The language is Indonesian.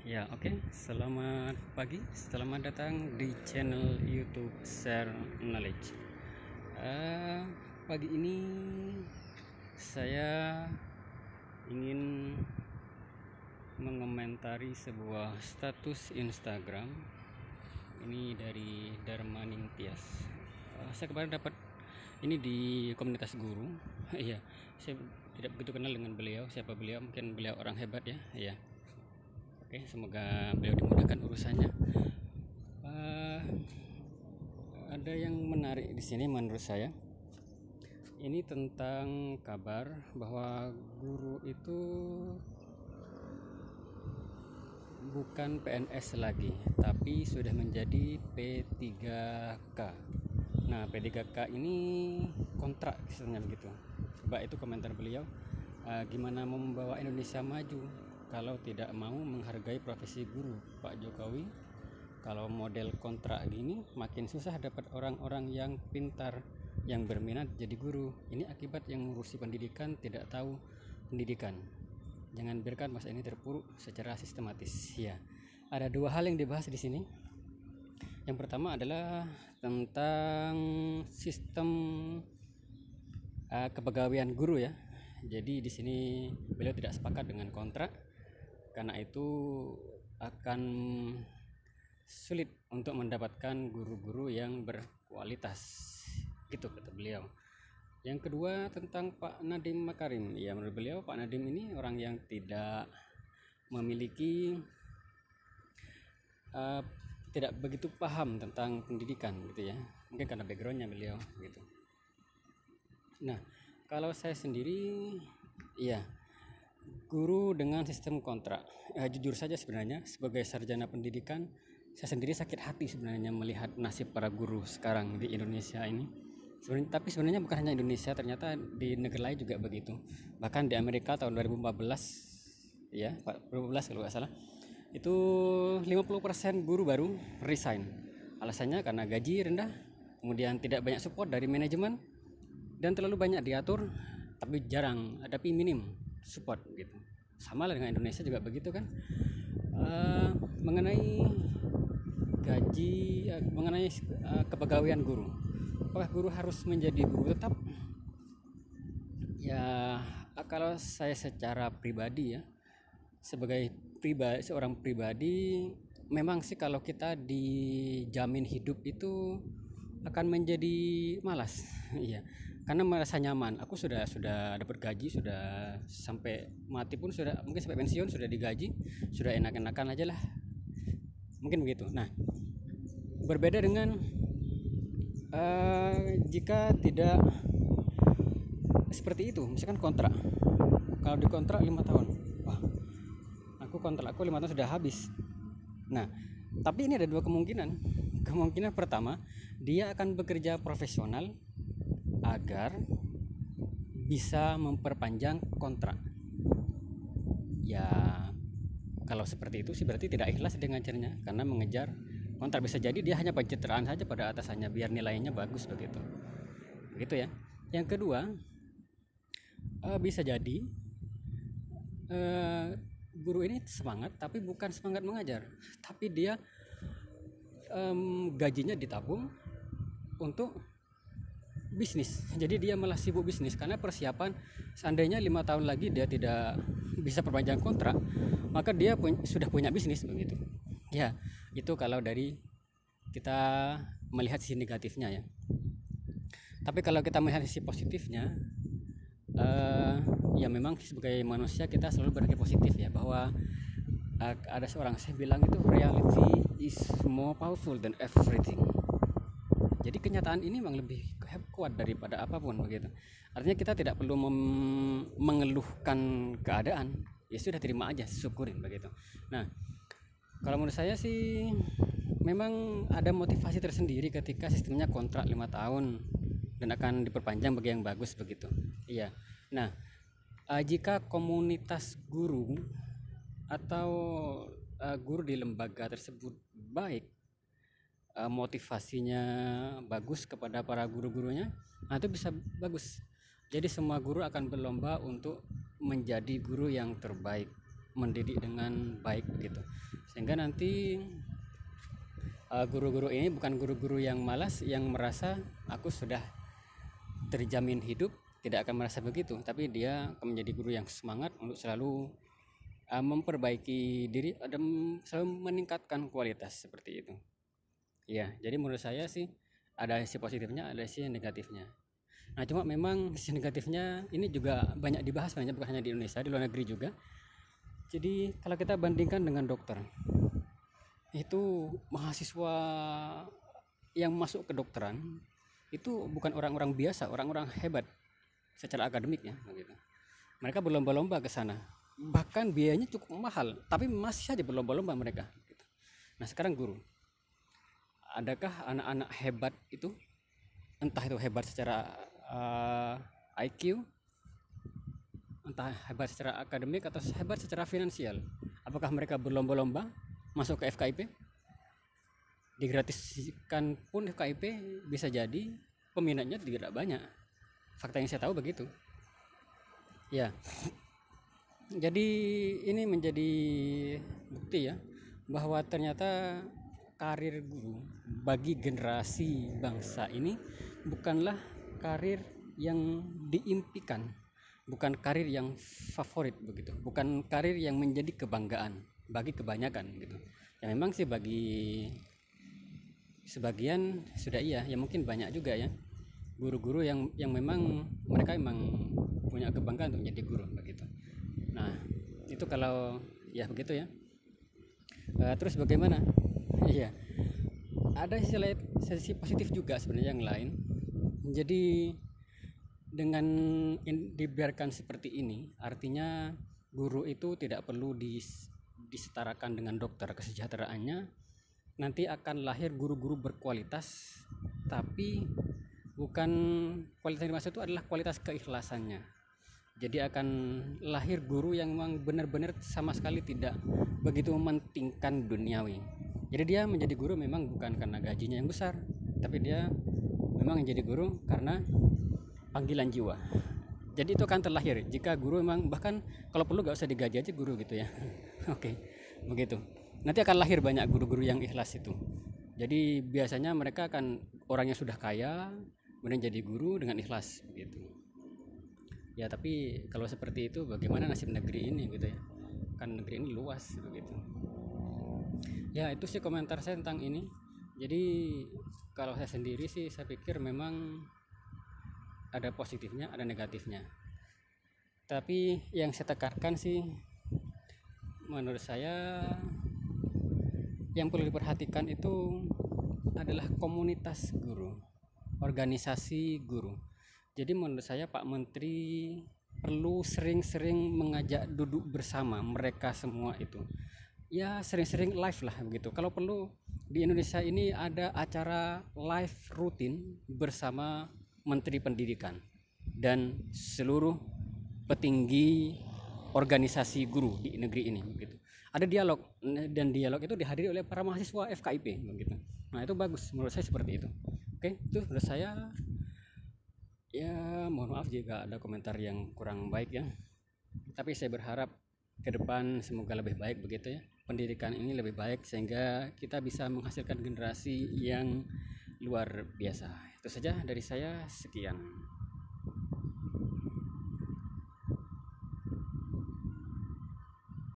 Ya, oke. Selamat pagi, selamat datang di channel YouTube Share Knowledge. Eh, Pagi ini saya ingin mengomentari sebuah status Instagram. Ini dari Darmaning Tias. Saya kemarin dapat ini di komunitas guru. Iya, saya tidak begitu kenal dengan beliau. Siapa beliau? Mungkin beliau orang hebat ya. Iya. Oke, semoga beliau dimudahkan urusannya. Ada yang menarik di sini menurut saya. Ini tentang kabar bahwa guru itu bukan PNS lagi, tapi sudah menjadi P3K. Nah, P3K ini kontrak istilahnya begitu. Coba itu komentar beliau. Gimana mau membawa Indonesia maju kalau tidak mau menghargai profesi guru, Pak Jokowi? Kalau model kontrak gini makin susah dapat orang-orang yang pintar yang berminat jadi guru. Ini akibat yang ngurusi pendidikan tidak tahu pendidikan. Jangan biarkan masa ini terpuruk secara sistematis. Ya, ada dua hal yang dibahas di sini. Yang pertama adalah tentang sistem kepegawaian guru ya. Jadi di sini beliau tidak sepakat dengan kontrak, karena itu akan sulit untuk mendapatkan guru-guru yang berkualitas, gitu kata beliau. Yang kedua tentang Pak Nadiem Makarim. Ya, menurut beliau Pak Nadiem ini orang yang tidak memiliki tidak begitu paham tentang pendidikan gitu ya, mungkin karena backgroundnya beliau gitu. Nah, kalau saya sendiri ya guru dengan sistem kontrak, jujur saja sebenarnya sebagai sarjana pendidikan saya sendiri sakit hati sebenarnya melihat nasib para guru sekarang di Indonesia ini. Tapi sebenarnya bukan hanya Indonesia, ternyata di negara lain juga begitu. Bahkan di Amerika tahun 2014 ya, 2014 kalau nggak salah, itu 50% guru baru resign. Alasannya karena gaji rendah, kemudian tidak banyak support dari manajemen, dan terlalu banyak diatur tapi jarang, tapi minim support gitu. Sama lah dengan Indonesia juga begitu kan. Mengenai gaji, mengenai kepegawaian guru, apakah guru harus menjadi guru tetap? Ya, kalau saya secara pribadi ya, sebagai seorang pribadi, memang sih kalau kita dijamin hidup itu akan menjadi malas. Iya, karena merasa nyaman. Aku sudah dapat gaji, sudah sampai mati pun, sudah mungkin sampai pensiun sudah digaji, sudah enak-enakan aja lah, mungkin begitu. Nah, berbeda dengan jika tidak seperti itu, misalkan kontrak. Kalau di kontrak 5 tahun, wah, kontrak aku 5 tahun sudah habis. Nah, tapi ini ada dua kemungkinan. Kemungkinan pertama, dia akan bekerja profesional agar bisa memperpanjang kontrak. Ya, kalau seperti itu sih berarti tidak ikhlas dengan caranya, karena mengejar kontrak. Bisa jadi dia hanya pencitraan saja pada atasannya biar nilainya bagus begitu. Begitu ya. Yang kedua, bisa jadi guru ini semangat, tapi bukan semangat mengajar, tapi dia gajinya ditabung untuk bisnis. Jadi dia malah sibuk bisnis, karena persiapan seandainya 5 tahun lagi dia tidak bisa perpanjang kontrak, maka dia sudah punya bisnis begitu. Ya, itu kalau dari kita melihat sisi negatifnya ya. Tapi kalau kita melihat sisi positifnya, ya memang sebagai manusia kita selalu berpikir positif ya, bahwa ada seorang saya bilang itu reality is more powerful than everything. Jadi kenyataan ini memang lebih kuat daripada apapun begitu. Artinya kita tidak perlu mengeluhkan keadaan, ya sudah terima aja, syukurin begitu. Nah, kalau menurut saya sih memang ada motivasi tersendiri ketika sistemnya kontrak 5 tahun dan akan diperpanjang bagi yang bagus begitu. Iya. Nah, jika komunitas guru atau guru di lembaga tersebut baik, motivasinya bagus kepada para guru-gurunya, nah itu bisa bagus. Jadi semua guru akan berlomba untuk menjadi guru yang terbaik. mendidik dengan baik begitu, sehingga nanti guru-guru ini bukan guru-guru yang malas yang merasa aku sudah terjamin hidup, tidak akan merasa begitu, tapi dia akan menjadi guru yang semangat untuk selalu memperbaiki diri dan selalu meningkatkan kualitas seperti itu. Ya, jadi menurut saya sih ada sisi positifnya, ada sisi negatifnya. Nah, cuma memang sisi negatifnya ini juga banyak dibahas, banyak bukan hanya di Indonesia, di luar negeri juga. Jadi kalau kita bandingkan dengan dokter, itu mahasiswa yang masuk ke kedokteran itu bukan orang-orang biasa, orang-orang hebat secara akademik ya, begitu. Mereka berlomba-lomba ke sana, bahkan biayanya cukup mahal, tapi masih saja berlomba-lomba mereka. Nah, sekarang guru, adakah anak-anak hebat itu, entah itu hebat secara IQ, entah hebat secara akademik atau hebat secara finansial, apakah mereka berlomba-lomba masuk ke FKIP? Digratiskan pun FKIP bisa jadi peminatnya tidak banyak. Fakta yang saya tahu begitu. Ya. Jadi ini menjadi bukti ya bahwa ternyata karir guru bagi generasi bangsa ini bukanlah karir yang diimpikan, bukan karir yang favorit begitu, bukan karir yang menjadi kebanggaan bagi kebanyakan gitu. Ya memang sih bagi sebagian sudah iya, ya mungkin banyak juga ya guru-guru yang memang mereka memang punya kebanggaan untuk menjadi guru begitu. Nah, itu kalau ya begitu ya. Terus bagaimana? Iya. Ada sisi positif juga sebenarnya yang lain. Jadi dengan dibiarkan seperti ini, artinya guru itu tidak perlu disetarakan dengan dokter kesejahteraannya. Nanti akan lahir guru-guru berkualitas, tapi bukan kualitas yang dimaksud itu adalah kualitas keikhlasannya. Jadi akan lahir guru yang memang benar-benar sama sekali tidak begitu mementingkan duniawi. Jadi dia menjadi guru memang bukan karena gajinya yang besar, tapi dia memang menjadi guru karena panggilan jiwa. Jadi itu akan terlahir jika guru memang, bahkan kalau perlu gak usah digaji aja guru gitu ya. Oke, begitu. Nanti akan lahir banyak guru-guru yang ikhlas itu. Jadi biasanya mereka akan orang yang sudah kaya kemudian jadi guru dengan ikhlas begitu. Ya tapi kalau seperti itu bagaimana nasib negeri ini gitu ya. Kan negeri ini luas begitu. Ya itu sih komentar saya tentang ini. Jadi kalau saya sendiri sih saya pikir memang ada positifnya, ada negatifnya. Tapi yang saya tekankan sih menurut saya yang perlu diperhatikan itu adalah komunitas guru, organisasi guru. Jadi menurut saya Pak Menteri perlu sering-sering mengajak duduk bersama mereka semua itu. Ya sering-sering live lah begitu. Kalau perlu di Indonesia ini ada acara live rutin bersama Menteri Pendidikan dan seluruh petinggi organisasi guru di negeri ini begitu. Ada dialog, dan dialog itu dihadiri oleh para mahasiswa FKIP begitu. Nah itu bagus menurut saya seperti itu. Oke, itu menurut saya. Ya mohon maaf jika ada komentar yang kurang baik ya, tapi saya berharap ke depan semoga lebih baik begitu ya, pendidikan ini lebih baik sehingga kita bisa menghasilkan generasi yang luar biasa. Itu saja dari saya, sekian.